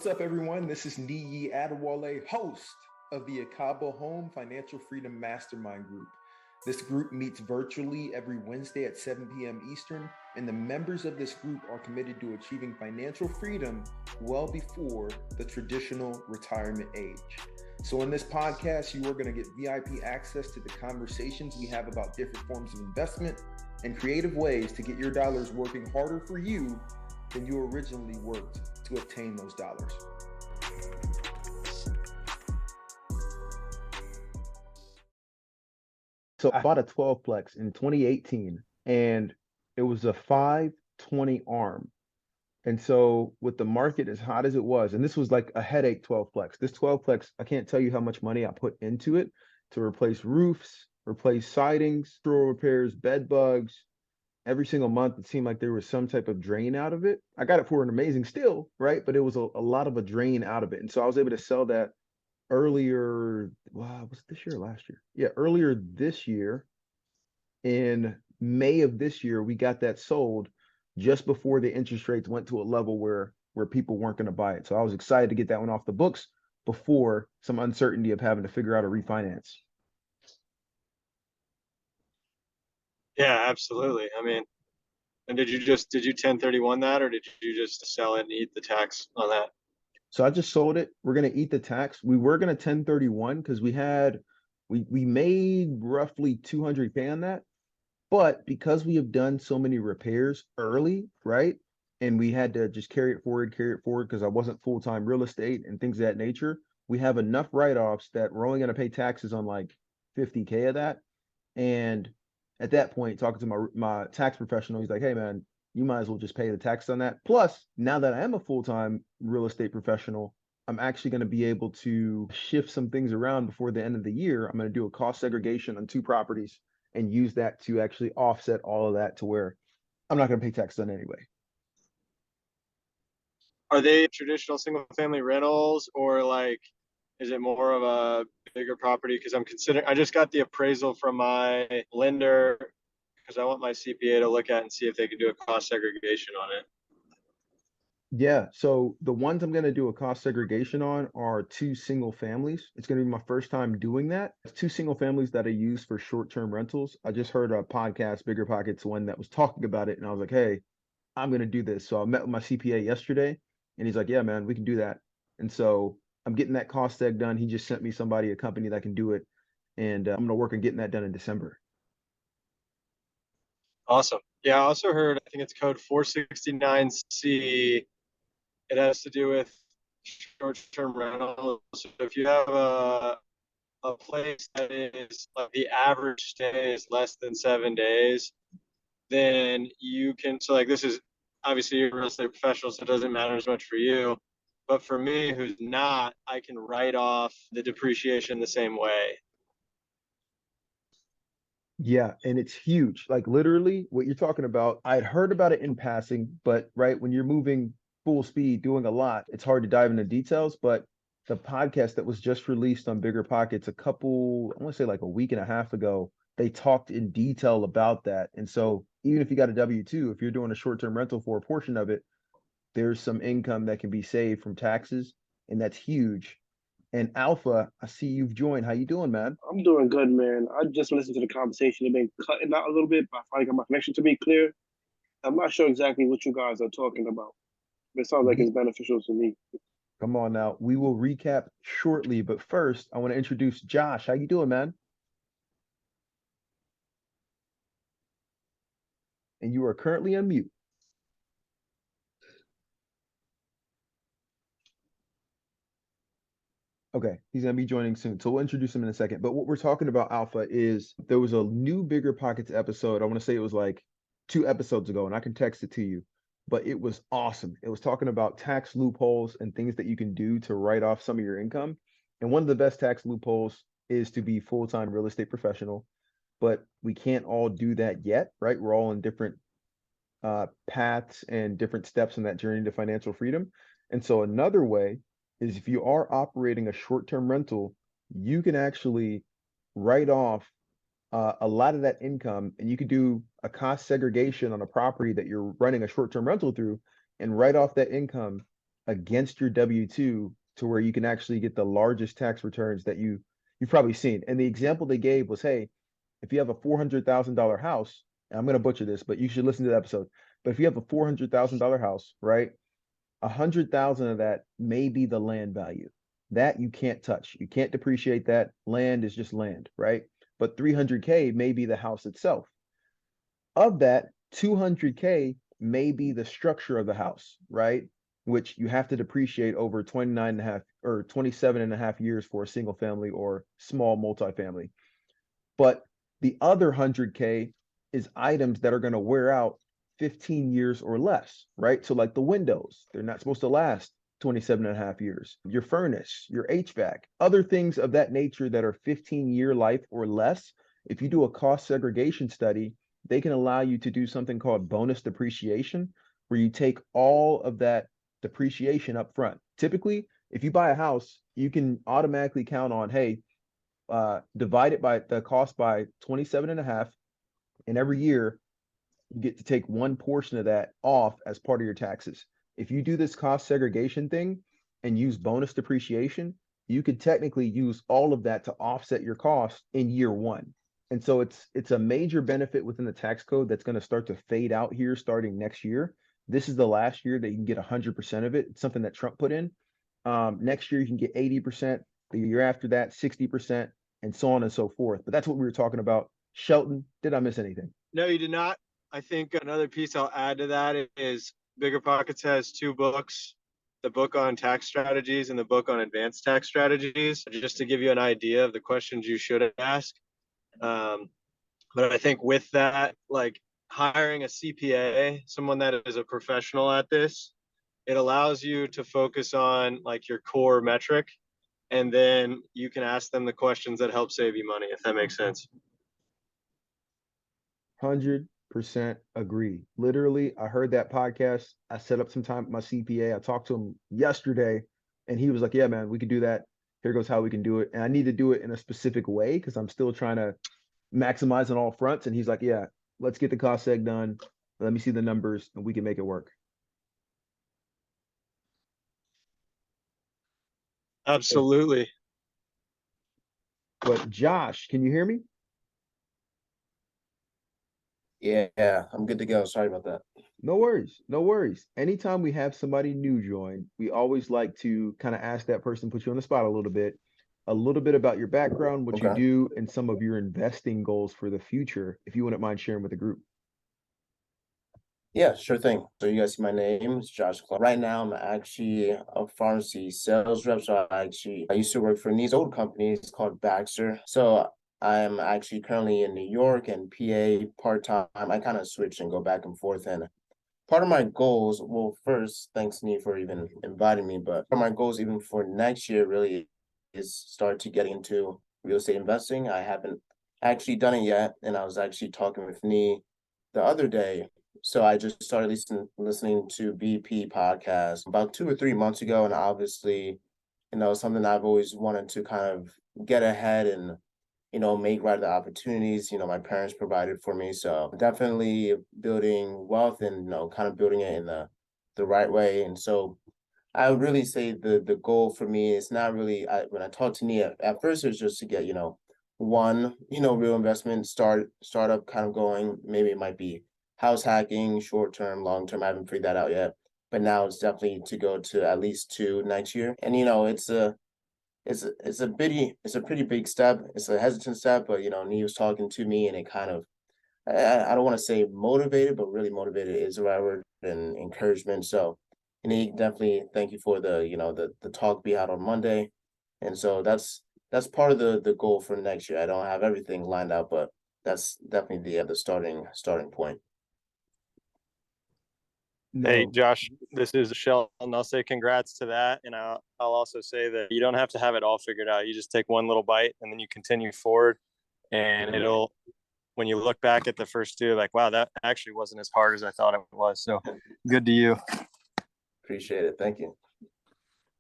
What's up, everyone? This is Niyi Adewale, host of the Ekabo Home Financial Freedom Mastermind Group. This group meets virtually every Wednesday at 7 p.m. Eastern, and the members of this group are committed to achieving financial freedom well before the traditional retirement age. So in this podcast, you are going to get VIP access to the conversations we have about different forms of investment and creative ways to get your dollars working harder for you than you originally worked to obtain those dollars. So I bought a 12plex in 2018 and it was a 520 arm. And so with the market as hot as it was, and this was like a headache 12plex. This 12plex, I can't tell you how much money I put into it to replace roofs, replace sidings, structural repairs, bed bugs. Every single month, it seemed like there was some type of drain out of it. I got it for an amazing steal, right? But it was a lot of a drain out of it. And so I was able to sell that earlier. Wow, was it this year or last year? Yeah, earlier this year. In May of this year, we got that sold just before the interest rates went to a level where people weren't going to buy it. So I was excited to get that one off the books before some uncertainty of having to figure out a refinance. Yeah, absolutely. I mean, and did you 1031 that, or did you just sell it and eat the tax on that? So I just sold it. We're going to eat the tax. We were going to 1031 because we made roughly 200K on that. But because we have done so many repairs early, right? And we had to just carry it forward because I wasn't full-time real estate and things of that nature. We have enough write-offs that we're only going to pay taxes on like 50K of that. And at that point, talking to my tax professional, he's like, hey man, you might as well just pay the tax on that. Plus, now that I am a full-time real estate professional, I'm actually going to be able to shift some things around before the end of the year. I'm going to do a cost segregation on 2 properties and use that to actually offset all of that to where I'm not going to pay tax on anyway. Are they traditional single family rentals, or like is it more of a bigger property? Because I just got the appraisal from my lender because I want my CPA to look at and see if they can do a cost segregation on it. Yeah, so the ones I'm going to do a cost segregation on are 2 single families. It's going to be my first time doing that. It's 2 single families that I use for short-term rentals. I just heard a podcast, Bigger Pockets, one that was talking about it, and I was like, hey, I'm going to do this. So I met with my CPA yesterday, and he's like, yeah, man, we can do that. And so I'm getting that cost seg done. He just sent me somebody, a company that can do it, and I'm going to work on getting that done in December. Awesome. Yeah, I also heard, I think it's code 469C. It has to do with short-term rentals. So if you have a place that is like the average stay is less than 7 days, then you can. So like this is obviously you're a real estate professional, so it doesn't matter as much for you. But for me, who's not, I can write off the depreciation the same way. Yeah, and it's huge. Like literally what you're talking about, I'd heard about it in passing, but right when you're moving full speed, doing a lot, it's hard to dive into details. But the podcast that was just released on Bigger Pockets a couple, I want to say like a week and a half ago, they talked in detail about that. And so even if you got a W-2, if you're doing a short-term rental for a portion of it, there's some income that can be saved from taxes, and that's huge. And Alpha, I see you've joined. How you doing, man? I'm doing good, man. I just listened to the conversation. It's been cutting out a little bit, but I finally got my connection to be clear. I'm not sure exactly what you guys are talking about, but it sounds like it's beneficial to me. Come on now. We will recap shortly, but first, I want to introduce Josh. How you doing, man? And you are currently on mute. Okay, he's gonna be joining soon, so we'll introduce him in a second. But what we're talking about, Alpha, is there was a new Bigger Pockets episode. I want to say it was like 2 episodes ago, and I can text it to you. But it was awesome. It was talking about tax loopholes and things that you can do to write off some of your income. And one of the best tax loopholes is to be full-time real estate professional. But we can't all do that yet, right? We're all in different paths and different steps in that journey to financial freedom. And so another way is if you are operating a short-term rental, you can actually write off a lot of that income, and you could do a cost segregation on a property that you're running a short-term rental through and write off that income against your W-2 to where you can actually get the largest tax returns that you've probably seen. And the example they gave was, hey, if you have a $400,000 house, and I'm going to butcher this, but you should listen to the episode. But if you have a $400,000 house, right, 100,000 of that may be the land value that you can't touch. You can't depreciate that. Land is just land, right? But 300K may be the house itself. Of that, 200K may be the structure of the house, right? Which you have to depreciate over 29 and a half or 27 and a half years for a single family or small multifamily. But the other 100K is items that are going to wear out 15 years or less, right? So like the windows, they're not supposed to last 27 and a half years. Your furnace, your HVAC, other things of that nature that are 15-year life or less. If you do a cost segregation study, they can allow you to do something called bonus depreciation, where you take all of that depreciation up front. Typically, if you buy a house, you can automatically count on, hey, divide it by the cost by 27 and a half, and every year you get to take one portion of that off as part of your taxes. If you do this cost segregation thing and use bonus depreciation, you could technically use all of that to offset your cost in year one. And so it's a major benefit within the tax code that's going to start to fade out here starting next year. This is the last year that you can get 100% of it. It's something that Trump put in. Next year you can get 80%. The year after that, 60%, and so on and so forth. But that's what we were talking about. Shelton, did I miss anything? No, you did not. I think another piece I'll add to that is Bigger Pockets has two books, the book on tax strategies and the book on advanced tax strategies, just to give you an idea of the questions you should ask. But I think with that, like hiring a CPA, someone that is a professional at this, it allows you to focus on like your core metric, and then you can ask them the questions that help save you money, if that makes sense. 100% agree. Literally, I heard that podcast. I set up some time with my CPA. I talked to him yesterday, and he was like, yeah, man, we could do that. Here goes how we can do it. And I need to do it in a specific way because I'm still trying to maximize on all fronts. And he's like, yeah, let's get the cost seg done. Let me see the numbers, and we can make it work. Absolutely. But Josh, can you hear me? Yeah, I'm good to go. Sorry about that. No worries. No worries. Anytime we have somebody new join, we always like to kind of ask that person, put you on the spot a little bit about your background, what you Okay. do, and some of your investing goals for the future, if you wouldn't mind sharing with the group. Yeah, sure thing. So you guys see my name is Josh Clark. Right now, I'm actually a pharmacy sales rep. So I used to work for these old companies called Baxter. So I'm actually currently in New York and PA part-time. I kind of switch and go back and forth. And part of my goals, well, first, thanks Nii for even inviting me, but part of my goals even for next year really is start to get into real estate investing. I haven't actually done it yet. And I was actually talking with Nii the other day. So I just started listening to BP podcast about 2 or 3 months ago, and obviously, something I've always wanted to kind of get ahead and make right of the opportunities. My parents provided for me, so definitely building wealth and kind of building it in the right way. And so I would really say the goal for me is not really when I talk to Nia at first it was just to get one real investment startup kind of going. Maybe it might be house hacking, short term, long term. I haven't figured that out yet, but now it's definitely to go to at least two next year. And it's a pretty big step. It's a hesitant step, but Nia was talking to me, and it kind of I don't want to say motivated, but really motivated is the right word, and encouragement. So, and definitely thank you for the talk we had on Monday. And so that's part of the goal for next year. I don't have everything lined out, but that's definitely the starting point. Hey, No, Josh, this is Sheldon. I'll say congrats to that. And I'll also say that you don't have to have it all figured out. You just take one little bite and then you continue forward. And when you look back at the first two, like, wow, that actually wasn't as hard as I thought it was. So good to you. Appreciate it. Thank you.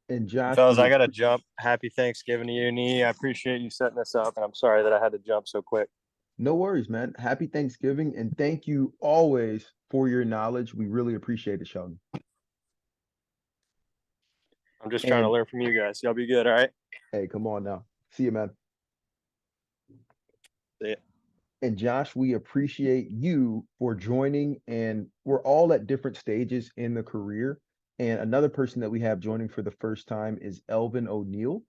and Josh, Fellas, I got to jump. Happy Thanksgiving to you, Nee. I appreciate you setting this up. And I'm sorry that I had to jump so quick. no worries, man. Happy Thanksgiving, and thank you always for your knowledge. We really appreciate it, Sheldon. I'm just trying to And learn from you guys. Y'all be good, all right? hey, come on now. See you, man. See ya. And Josh, we appreciate you for joining. And we're all at different stages in the career. And another person that we have joining for the first time is Elvin O'Neill.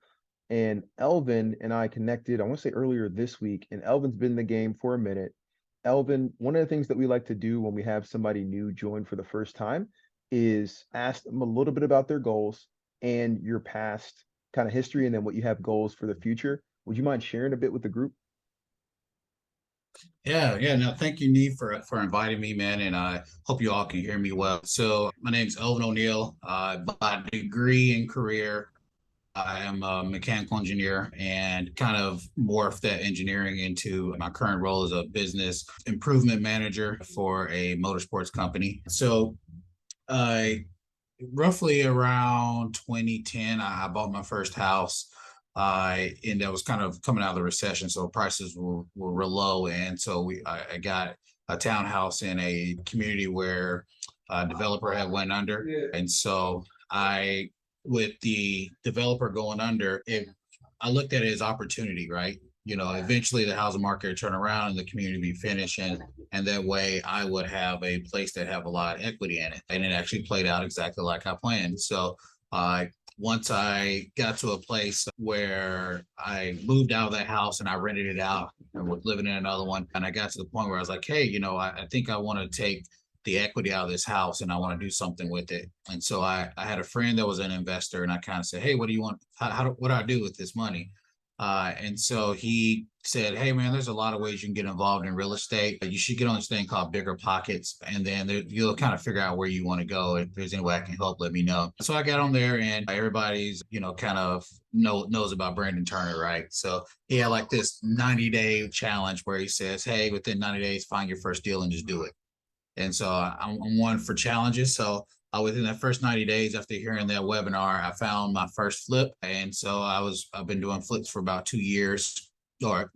And Elvin and I connected, I want to say earlier this week, and Elvin's been in the game for a minute. Elvin, one of the things that we like to do when we have somebody new join for the first time is ask them a little bit about their goals and your past kind of history, and then what you have goals for the future. Would you mind sharing a bit with the group? Yeah. No, thank you, Neve, for inviting me, man, and I hope you all can hear me well. So, my name is Elvin O'Neill. By degree and career, I am a mechanical engineer and kind of morphed that engineering into my current role as a business improvement manager for a motorsports company. So, I roughly around 2010, I bought my first house. And that was kind of coming out of the recession, so prices were real low, and so I got a townhouse in a community where a developer had went under, and so I, with the developer going under, I looked at it as opportunity, right? Eventually the housing market would turn around and the community be finished, and that way I would have a place that have a lot of equity in it. And it actually played out exactly like I planned. So once I got to a place where I moved out of that house and I rented it out and was living in another one, and I got to the point where I was like, hey, I think I want to take the equity out of this house and I want to do something with it. And so I had a friend that was an investor, and I kind of said, hey, what do you want? What do I do with this money? And so he said, hey, man, there's a lot of ways you can get involved in real estate. You should get on this thing called Bigger Pockets. And then you'll kind of figure out where you want to go. If there's any way I can help, let me know. So I got on there, and everybody's, kind of knows about Brandon Turner, right? So he had like this 90-day challenge where he says, hey, within 90 days, find your first deal and just do it. And so I'm one for challenges. So within that first 90 days after hearing that webinar, I found my first flip. And so I've been doing flips for about 2 years, or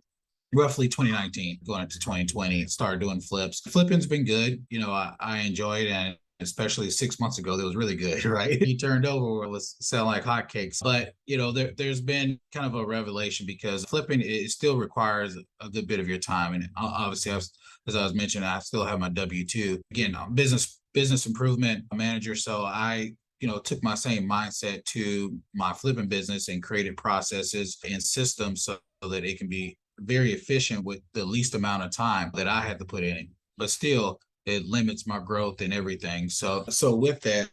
roughly 2019 going into 2020, started doing flips. Flipping's been good. I enjoy it. And especially 6 months ago, that was really good, right? He turned over, it was selling like hotcakes. But, there's been kind of a revelation, because flipping, it still requires a good bit of your time. And obviously, as I was mentioning, I still have my W-2. Again, I'm business improvement manager. So I, took my same mindset to my flipping business and created processes and systems so that it can be very efficient with the least amount of time that I had to put in. But still, it limits my growth and everything. So with that,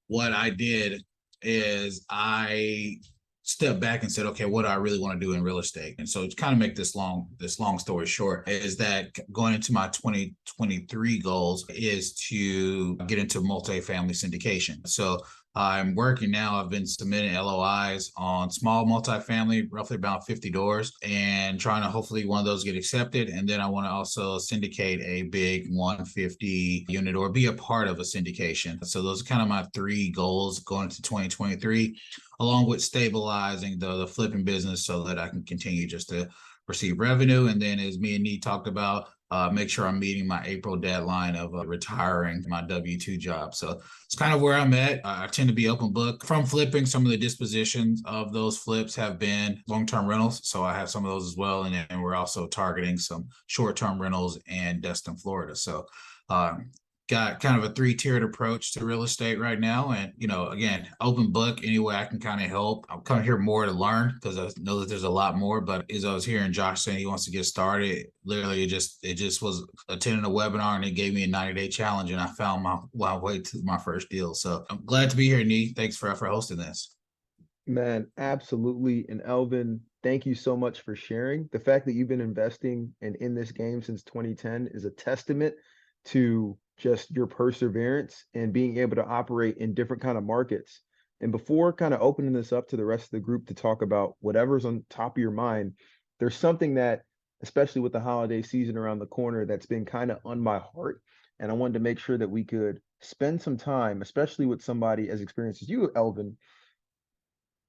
what I did is I stepped back and said, okay, what do I really want to do in real estate? And so to kind of make this long story short, is that going into my 2023 goals is to get into multifamily syndication. So I'm working now. I've been submitting LOIs on small multifamily, roughly about 50 doors, and trying to hopefully one of those get accepted. And then I want to also syndicate a big 150 unit, or be a part of a syndication. So those are kind of my three goals going into 2023, along with stabilizing the flipping business so that I can continue just to receive revenue. And then, as me and Nee talked about, make sure I'm meeting my April deadline of retiring my W-2 job. So it's kind of where I'm at. I tend to be open book. From flipping, some of the dispositions of those flips have been long-term rentals. So I have some of those as well. And we're also targeting some short-term rentals in Destin, Florida. So got kind of a three-tiered approach to real estate right now. And, again, open book, any way I can kind of help. I'm coming here more to learn, because I know that there's a lot more. But as I was hearing Josh saying he wants to get started, literally it just was attending a webinar, and it gave me a 90-day challenge, and I found my way to my first deal. So I'm glad to be here, Nee. Thanks for hosting this. Man, absolutely. And Elvin, thank you so much for sharing. The fact that you've been investing and in this game since 2010 is a testament to just your perseverance and being able to operate in different kind of markets. And before kind of opening this up to the rest of the group to talk about whatever's on top of your mind, there's something that, especially with the holiday season around the corner, that's been kind of on my heart. And I wanted to make sure that we could spend some time, especially with somebody as experienced as you, Elvin,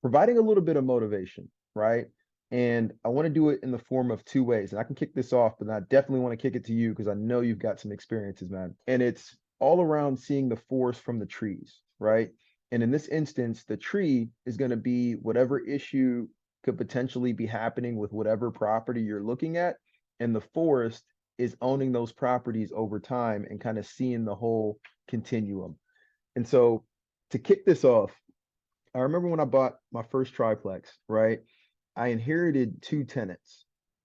providing a little bit of motivation, right? And I want to do it in the form of two ways. And I can kick this off, but I definitely want to kick it to you because I know you've got some experiences, man. And it's all around seeing the forest from the trees, right? And in this instance, the tree is going to be whatever issue could potentially be happening with whatever property you're looking at. And the forest is owning those properties over time and kind of seeing the whole continuum. And so to kick this off, I remember when I bought my first triplex, right? I inherited two tenants.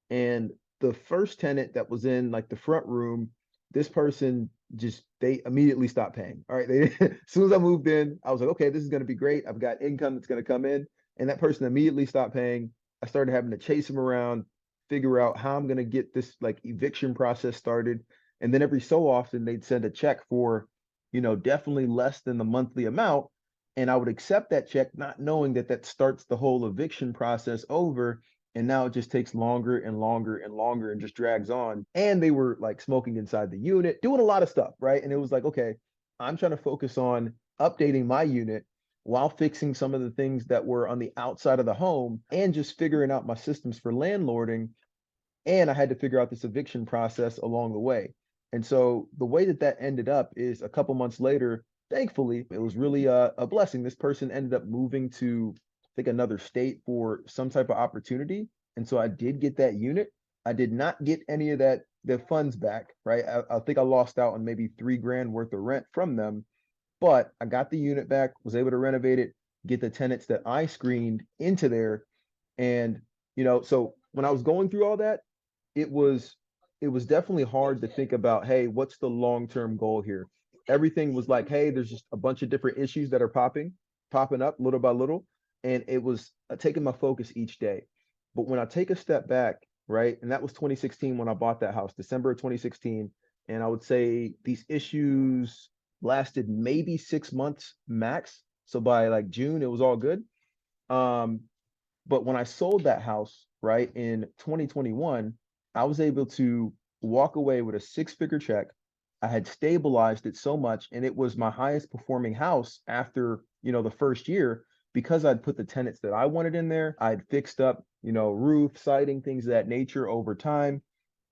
And the first tenant that was in like the front room, this person just they immediately stopped paying. All right. They as soon as I moved in, I was like, okay, this is gonna be great. I've got income that's gonna come in. And that person immediately stopped paying. I started having to chase him around, figure out how I'm gonna get this like eviction process started. And then every so often they'd send a check for, definitely less than the monthly amount. And I would accept that check, not knowing that that starts the whole eviction process over. And now it just takes longer and longer and longer and just drags on. And they were like smoking inside the unit, doing a lot of stuff, right? And it was like, okay, I'm trying to focus on updating my unit while fixing some of the things that were on the outside of the home and just figuring out my systems for landlording. And I had to figure out this eviction process along the way. And so the way that that ended up is a couple months later, thankfully, it was really a blessing. This person ended up moving to, I think, another state for some type of opportunity. And so I did get that unit. I did not get any of the funds back, right? I think I lost out on maybe $3,000 worth of rent from them, but I got the unit back, was able to renovate it, get the tenants that I screened into there. And, so when I was going through all that, it was it was definitely hard to think about, hey, what's the long-term goal here? Everything was like, hey, there's just a bunch of different issues that are popping up little by little, and it was taking my focus each day. But when I take a step back, right, and that was 2016 when I bought that house, December of 2016, and I would say these issues lasted maybe 6 months max. So by like June, it was all good. Um, but when I sold that house, right, in 2021, I was able to walk away with a six-figure check. I had stabilized it so much, and it was my highest performing house after, the first year because I'd put the tenants that I wanted in there. I'd fixed up, roof, siding, things of that nature over time.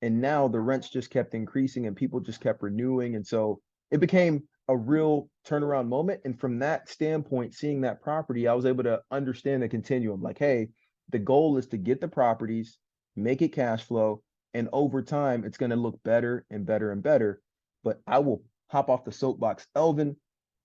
And now the rents just kept increasing and people just kept renewing. And so it became a real turnaround moment. And from that standpoint, seeing that property, I was able to understand the continuum. Like, hey, the goal is to get the properties, make it cash flow, and over time, it's going to look better and better and better. But I will hop off the soapbox. Elvin,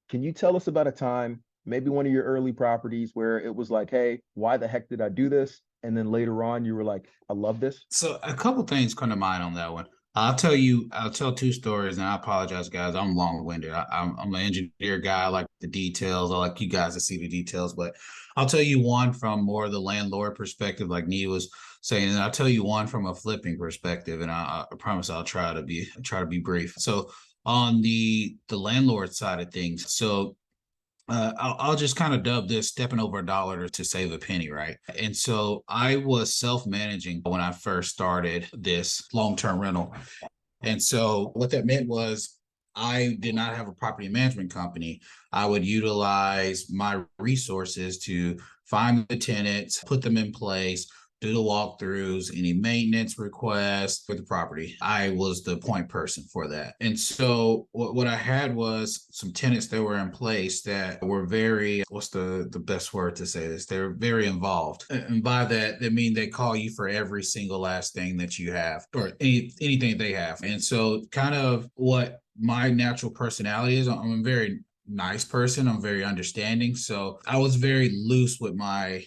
can you tell us about a time, maybe one of your early properties where it was like, hey, why the heck did I do this? And then later on, you were like, I love this. So a couple things come to mind on that one. I'll tell two stories, and I apologize, guys. I'm long-winded. I'm an engineer guy. I like the details. I like you guys to see the details, but I'll tell you one from more of the landlord perspective, like Nia was saying, and I'll tell you one from a flipping perspective, and I promise I'll try to be brief. So on the landlord side of things, so I'll just kind of dub this stepping over a dollar to save a penny, right? And so I was self-managing when I first started this long-term rental. And so what that meant was I did not have a property management company. I would utilize my resources to find the tenants, put them in place, do the walkthroughs, any maintenance requests for the property. I was the point person for that. And so what I had was some tenants that were in place that were very, what's the best word to say this? They're very involved. And by that, they mean they call you for every single last thing that you have or anything they have. And so kind of what my natural personality is, I'm a very nice person. I'm very understanding. So I was very loose with my,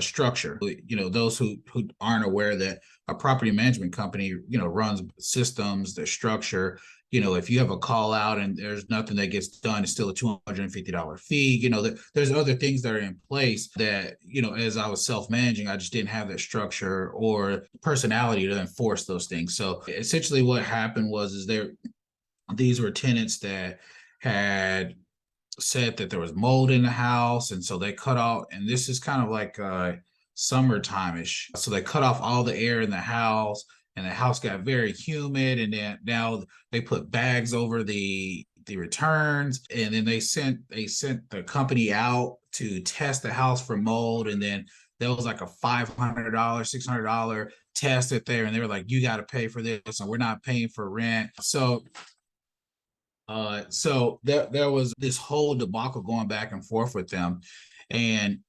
structure. Those who aren't aware that a property management company, runs systems, their structure. If you have a call out and there's nothing that gets done, it's still a $250 fee. There's other things that are in place that, as I was self-managing, I just didn't have that structure or personality to enforce those things. So essentially what happened was these were tenants that had said that there was mold in the house, and so they cut off, and this is kind of like summertime-ish, so they cut off all the air in the house, and the house got very humid, and then now they put bags over the returns, and then they sent the company out to test the house for mold, and then there was like a $500 $600 test it there, and they were like, you got to pay for this, and we're not paying for rent. So So there was this whole debacle going back and forth with them. And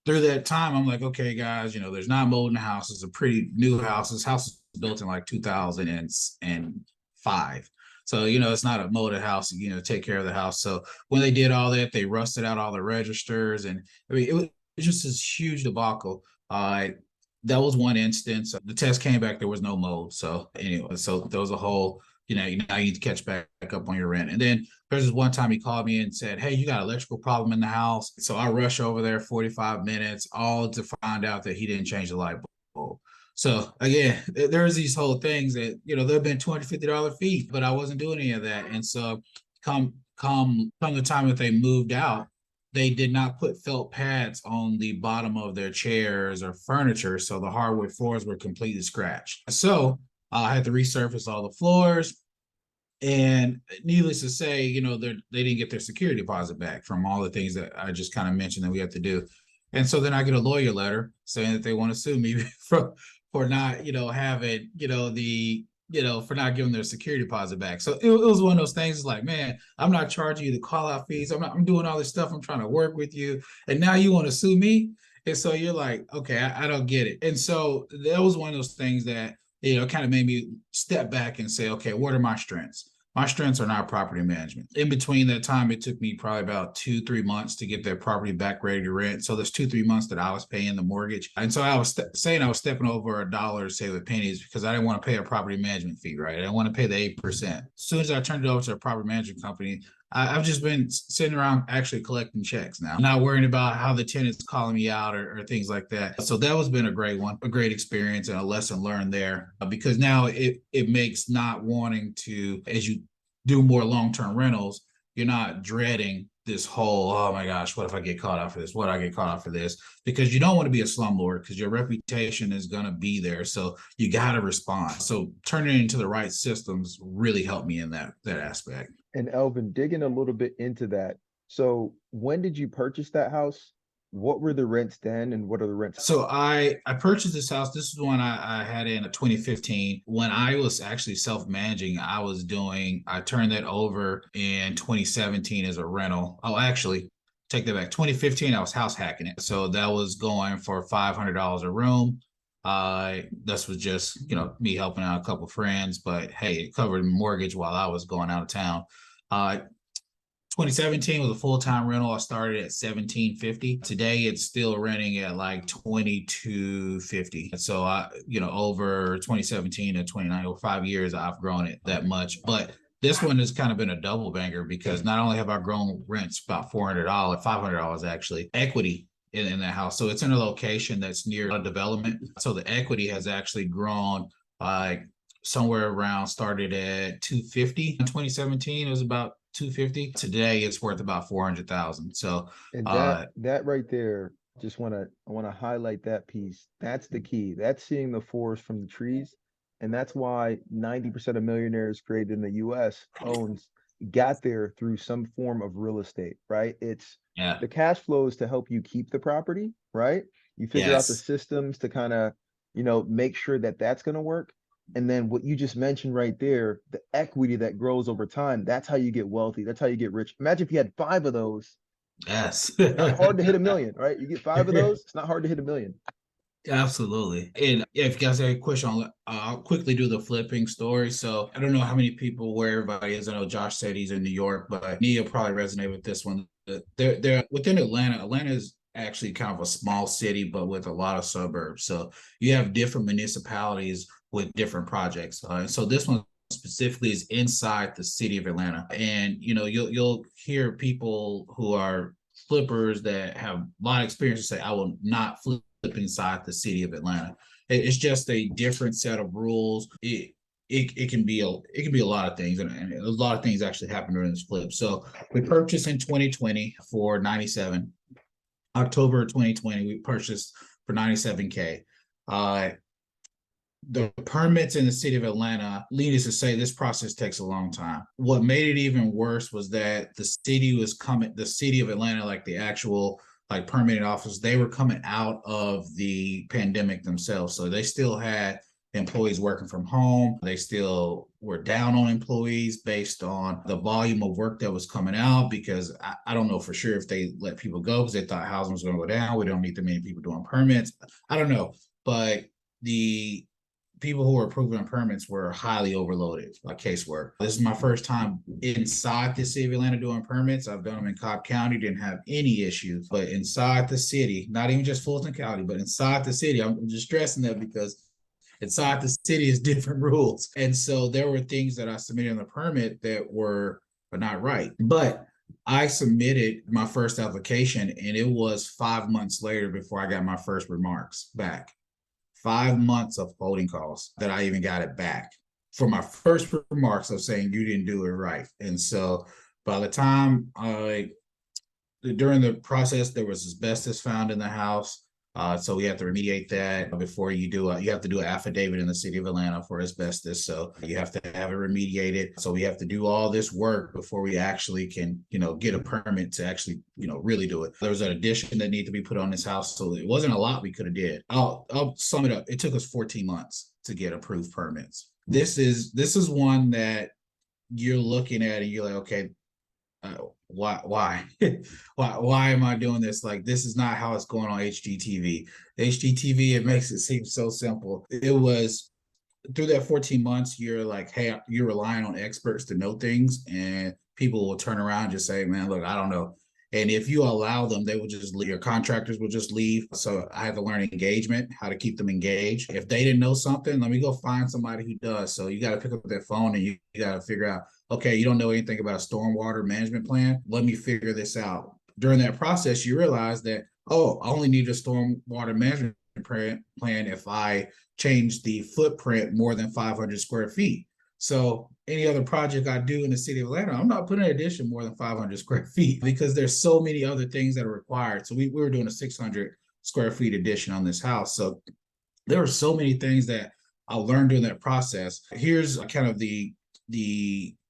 through that time, I'm like, okay, guys, there's not mold in the house. It's a pretty new house. This house was built in like 2005. So, it's not a molded house, take care of the house. So when they did all that, they rusted out all the registers. And I mean, it was just this huge debacle. That was one instance. The test came back, there was no mold. So anyway, so there was a whole, now you need to catch back up on your rent. And then there's this one time he called me and said, hey, you got an electrical problem in the house. So I rush over there 45 minutes, all to find out that he didn't change the light bulb. So again, there's these whole things that, there've been $250 fee, but I wasn't doing any of that. And so come the time that they moved out, they did not put felt pads on the bottom of their chairs or furniture. So the hardwood floors were completely scratched. So I had to resurface all the floors. And needless to say, they didn't get their security deposit back from all the things that I just kind of mentioned that we have to do. And so then I get a lawyer letter saying that they want to sue me for not, having, for not giving their security deposit back. So it was one of those things. It's like, man, I'm not charging you the call out fees. I'm doing all this stuff. I'm trying to work with you. And now you want to sue me. And so you're like, okay, I don't get it. And so that was one of those things that, kind of made me step back and say, okay, what are my strengths? My strengths are not property management. In between that time, it took me probably about 2-3 months to get that property back ready to rent. So there's 2-3 months that I was paying the mortgage. And so I was saying I was stepping over $1 to save with pennies because I didn't want to pay a property management fee, right? I didn't want to pay the 8%. As soon as I turned it over to a property management company, I've just been sitting around actually collecting checks now, not worrying about how the tenant's calling me out or things like that. So that has been a great one, a great experience and a lesson learned there because now it makes not wanting to, as you do more long-term rentals, you're not dreading this whole, oh my gosh, what if I get caught out for this? What if I get caught out for this? Because you don't want to be a slumlord because your reputation is going to be there. So you got to respond. So turning it into the right systems really helped me in that aspect. And Elvin, digging a little bit into that. So when did you purchase that house? What were the rents then and what are the rents? So I purchased this house. This is one I had in 2015. When I was actually self-managing, I turned that over in 2017 as a rental. Oh, actually, take that back. 2015, I was house hacking it. So that was going for $500 a room. This was just, me helping out a couple of friends, but hey, it covered mortgage while I was going out of town. 2017 was a full-time rental. I started at $1,750. Today it's still renting at like $2,250. So over 2017 to 2019, over 5 years, I've grown it that much. But this one has kind of been a double banger because not only have I grown rents about $500 actually, equity in that house. So it's in a location that's near a development. So the equity has actually grown like somewhere around, started at 250 in 2017. It was about 250. Today it's worth about 400,000. So and that right there, I want to highlight that piece. That's the key. That's seeing the forest from the trees. And that's why 90% of millionaires created in the US got there through some form of real estate, right? It's the cash flows to help you keep the property, right? You figure out the systems to kind of, make sure that that's going to work. And then what you just mentioned right there, the equity that grows over time, that's how you get wealthy. That's how you get rich. Imagine if you had 5 of those. Yes. Not hard to hit $1 million, right? You get 5 of those, it's not hard to hit $1 million. Absolutely. And if you guys have a question, I'll quickly do the flipping story. So I don't know how many people, where everybody is. I know Josh said he's in New York, but Nia probably resonate with this one. They're within Atlanta. Atlanta is actually kind of a small city, but with a lot of suburbs. So you have different municipalities with different projects. So this one specifically is inside the city of Atlanta. And, you'll hear people who are flippers that have a lot of experience say, I will not flip inside the city of Atlanta. It's just a different set of rules. It can be a lot of things, and a lot of things actually happen during this flip. So we purchased in 2020 for 97. October 2020, we purchased for 97K. The permits in the city of Atlanta, needless to say, this process takes a long time. What made it even worse was that the city of Atlanta, like the actual permitting office, they were coming out of the pandemic themselves. So they still had employees working from home. They still were down on employees based on the volume of work that was coming out, because I don't know for sure if they let people go because they thought housing was going to go down. We don't need that many people doing permits. I don't know. But the people who were approving permits were highly overloaded, like casework. This is my first time inside the city of Atlanta doing permits. I've done them in Cobb County, didn't have any issues. But inside the city, not even just Fulton County, but inside the city, I'm just stressing that because inside the city is different rules. And so there were things that I submitted on the permit that were not right. But I submitted my first application, and it was 5 months later before I got my first remarks back. 5 months of holding calls that I even got it back for my first remarks of saying you didn't do it right. And so by the time during the process, there was asbestos found in the house. So we have to remediate that before you do you have to do an affidavit in the city of Atlanta for asbestos. So you have to have it remediated. So we have to do all this work before we actually can, get a permit to actually, really do it. There was an addition that needed to be put on this house. So it wasn't a lot we could have did. I'll sum it up. It took us 14 months to get approved permits. This is one that you're looking at and you're like, okay, why why am I doing this? Like, this is not how it's going on HGTV. It makes it seem so simple. It was through that 14 months, you're like, hey, you're relying on experts to know things, and people will turn around and just say, man, look, I don't know. And if you allow them, they will just leave. Your contractors will just leave. So I had to learn engagement, how to keep them engaged. If they didn't know something, let me go find somebody who does. So you got to pick up their phone and you got to figure out, okay, you don't know anything about a stormwater management plan. Let me figure this out. During that process, you realize that, oh, I only need a stormwater management plan if I change the footprint more than 500 square feet. So any other project I do in the city of Atlanta, I'm not putting an addition more than 500 square feet because there's so many other things that are required. So we were doing a 600 square feet addition on this house. So there were so many things that I learned during that process. Here's kind of the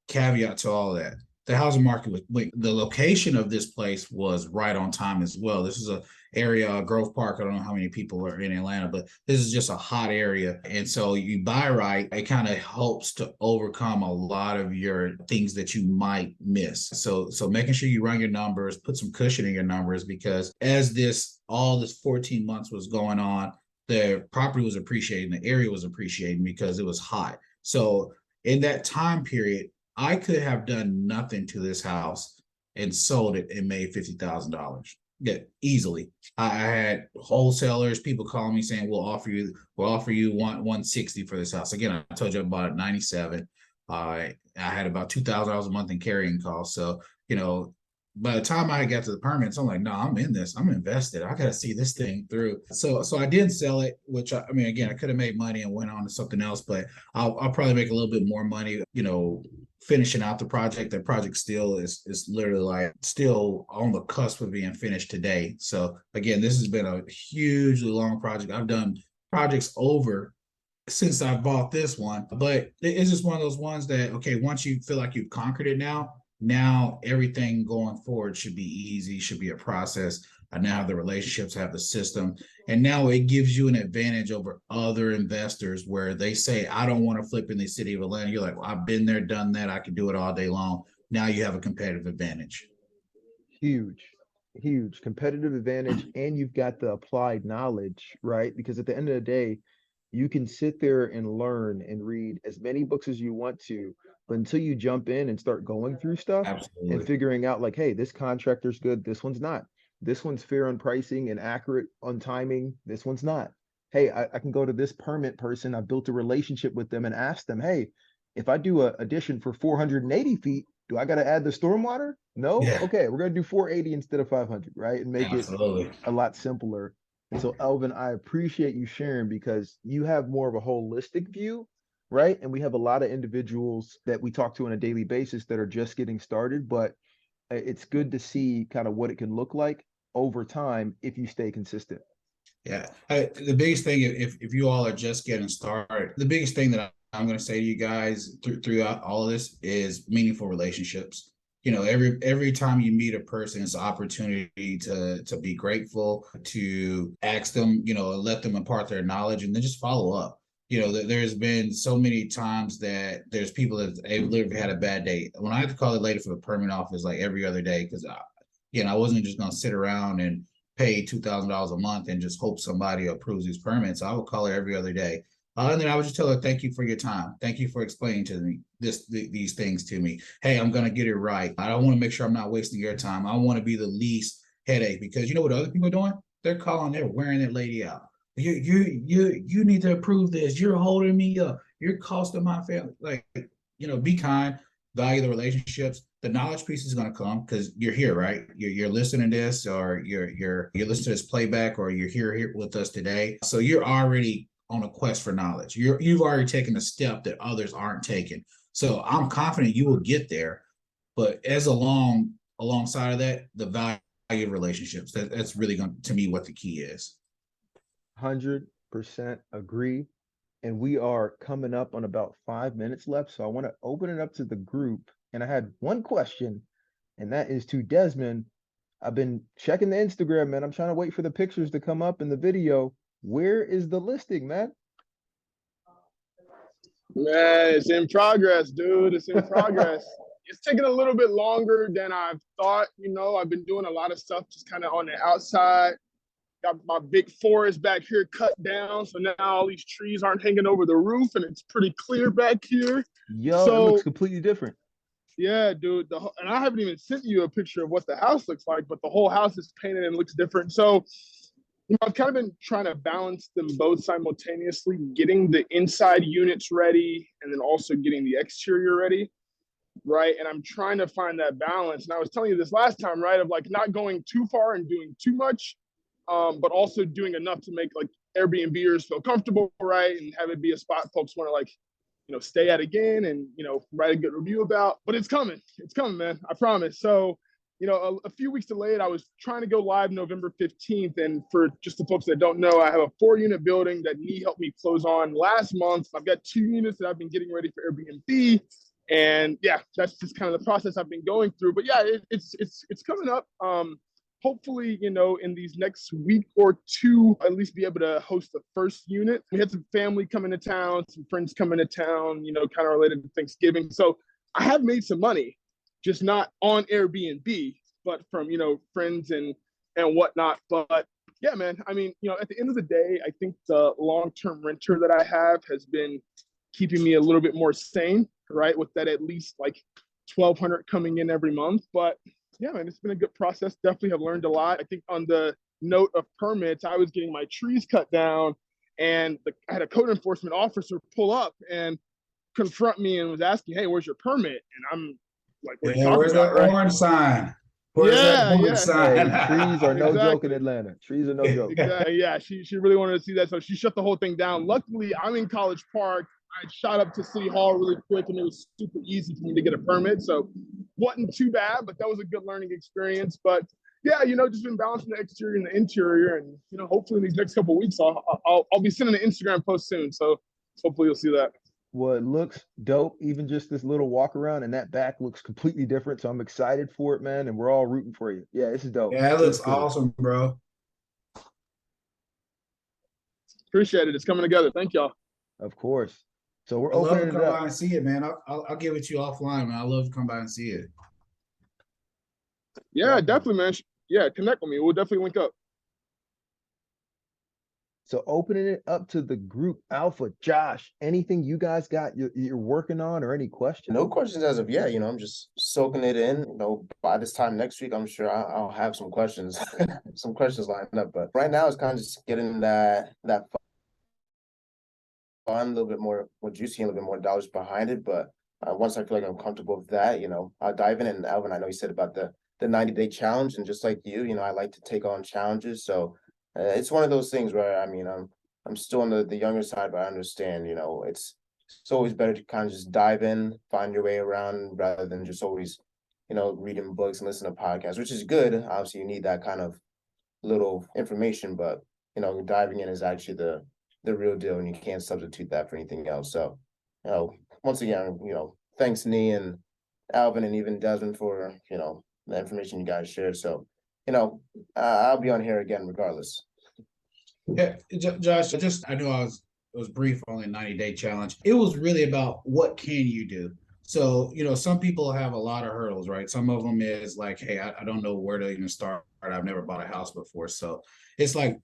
caveat to all of that. The housing market the location of this place was right on time as well. This is a area, Grove Park. I don't know how many people are in Atlanta, but this is just a hot area. And so you buy right, it kind of helps to overcome a lot of your things that you might miss. So making sure you run your numbers, put some cushion in your numbers, because as all this 14 months was going on, the property was appreciating, the area was appreciating because it was hot. So in that time period, I could have done nothing to this house and sold it and made $50,000. Yeah, easily. I had wholesalers, people calling me saying, we'll offer you 160 for this house. Again, I told you I bought it 97. I had about $2,000 a month in carrying costs. So, by the time I got to the permits, I'm like, no, I'm in this. I'm invested. I got to see this thing through. So I didn't sell it, which I mean, again, I could have made money and went on to something else, but I'll probably make a little bit more money, finishing out the project. The project still is literally like still on the cusp of being finished today. So again, this has been a hugely long project. I've done projects over since I bought this one, but it's just one of those ones that, okay, once you feel like you've conquered it now everything going forward should be easy, should be a process. I now have the relationships, have the system, and now it gives you an advantage over other investors where they say, I don't want to flip in the city of Atlanta. You're like, well, I've been there, done that. I can do it all day long. Now you have a competitive advantage. Huge competitive advantage. And you've got the applied knowledge, right? Because at the end of the day, you can sit there and learn and read as many books as you want to, but until you jump in and start going through stuff Absolutely. and figuring out like, hey, this contractor's good, this one's not. This one's fair on pricing and accurate on timing, this one's not. Hey, I can go to this permit person. I built a relationship with them and ask them, hey, if I do a addition for 480 feet, do I got to add the stormwater? No? Yeah. Okay, we're going to do 480 instead of 500, right? And make Absolutely. it a lot simpler. And so, Elvin, I appreciate you sharing because you have more of a holistic view, right? And we have a lot of individuals that we talk to on a daily basis that are just getting started, but it's good to see kind of what it can look like over time if you stay consistent. Yeah. The biggest thing, if you all are just getting started, the biggest thing that I'm going to say to you guys throughout all of this is meaningful relationships. Every time you meet a person, it's an opportunity to be grateful, to ask them, let them impart their knowledge, and then just follow up. There's been so many times that there's people that have literally had a bad day. When I have to call the lady for the permit office like every other day, because I wasn't just gonna sit around and pay $2,000 a month and just hope somebody approves these permits. I would call her every other day. And then I would just tell her, thank you for your time. Thank you for explaining to me these things to me. Hey, I'm gonna get it right. I don't want to make sure I'm not wasting your time. I want to be the least headache, because you know what other people are doing? They're wearing that lady out. You need to approve this. You're holding me up. You're costing my family. Like, be kind, value the relationships. The knowledge piece is going to come because you're here, right? You're listening to this, or you're listening to this playback, or you're here with us today. So you're already on a quest for knowledge. You've already taken a step that others aren't taking. So I'm confident you will get there. But alongside of that, the value of relationships. That's really going to me what the key is. 100% agree. And we are coming up on about 5 minutes left. So I want to open it up to the group. And I had one question, and that is to Desmond. I've been checking the Instagram, man. I'm trying to wait for the pictures to come up in the video. Where is the listing, man? Man, it's in progress, dude. It's in progress. It's taking a little bit longer than I've thought. I've been doing a lot of stuff just kind of on the outside. Got my big forest back here cut down, so now all these trees aren't hanging over the roof, and it's pretty clear back here. Yo, it looks completely different. Yeah, dude. And I haven't even sent you a picture of what the house looks like, but the whole house is painted and looks different. So, I've kind of been trying to balance them both simultaneously, getting the inside units ready and then also getting the exterior ready, right? And I'm trying to find that balance. And I was telling you this last time, right, of like not going too far and doing too much, but also doing enough to make like Airbnbers feel comfortable, right? And have it be a spot folks want to like, stay at again and, write a good review about. But it's coming, man. I promise. So, a few weeks delayed. I was trying to go live November 15th. And for just the folks that don't know, I have a 4-unit building that Nee helped me close on last month. I've got 2 units that I've been getting ready for Airbnb. And yeah, that's just kind of the process I've been going through. But yeah, it's coming up. Hopefully, in these next week or 2, at least be able to host the first unit. We had some family coming to town, some friends coming to town, kind of related to Thanksgiving. So I have made some money, just not on Airbnb, but from, friends and whatnot. But yeah, man, I mean, at the end of the day, I think the long-term renter that I have has been keeping me a little bit more sane, right? With that at least like $1,200 coming in every month. But yeah, man, it's been a good process. Definitely have learned a lot. I think on the note of permits, I was getting my trees cut down, and I had a code enforcement officer pull up and confront me and was asking, "Hey, where's your permit?" And I'm like, "Where's that orange sign? Where's that orange sign?" Hey, trees are no joke in Atlanta. Trees are no joke. Exactly. Yeah, she really wanted to see that, so she shut the whole thing down. Luckily, I'm in College Park. I shot up to City Hall really quick, and it was super easy for me to get a permit. So wasn't too bad, but that was a good learning experience. But yeah, just been balancing the exterior and the interior, and hopefully in these next couple of weeks, I'll be sending an Instagram post soon. So hopefully you'll see that. Well, it looks dope. Even just this little walk around, and that back looks completely different. So I'm excited for it, man. And we're all rooting for you. Yeah, this is dope. Yeah, it looks awesome, bro. Appreciate it. It's coming together. Thank y'all. Of course. So we're I'd love opening to it come up. by and see it, man. I'll give it to you offline, man. I love to come by and see it. Yeah, definitely, man. Yeah, connect with me. We'll definitely link up. So opening it up to the group, Alpha, Josh, anything you guys got you're working on, or any questions? No questions as of yet. I'm just soaking it in. By this time next week, I'm sure I'll have some questions, some questions lined up. But right now, it's kind of just getting that fun, a little bit more juicy, a little bit more dollars behind it. But once I feel like I'm comfortable with that, I'll dive in. And Alvin, I know you said about the 90-day challenge, and just like you, I like to take on challenges. So it's one of those things where, I mean, I'm still on the younger side, but I understand, it's always better to kind of just dive in, find your way around, rather than just always, reading books and listening to podcasts, which is good. Obviously, you need that kind of little information, but diving in is actually the real deal, and you can't substitute that for anything else. So, once again, thanks Nee and Alvin and even Desmond for the information you guys shared. So, I'll be on here again regardless. Yeah, Josh, I know I was was brief, only a 90-day challenge. It was really about what can you do. So, some people have a lot of hurdles, right? Some of them is like, hey, I don't know where to even start. I've never bought a house before. So it's like,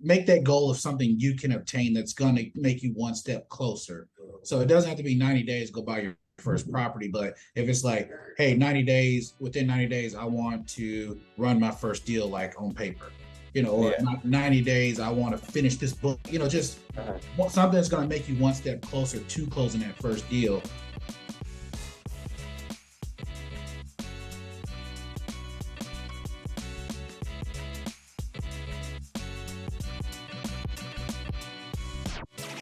make that goal of something you can obtain that's going to make you one step closer. So it doesn't have to be 90 days, go buy your first property. But if it's like, hey, within 90 days, I want to run my first deal like on paper, or 90 days, I want to finish this book, just something that's going to make you one step closer to closing that first deal.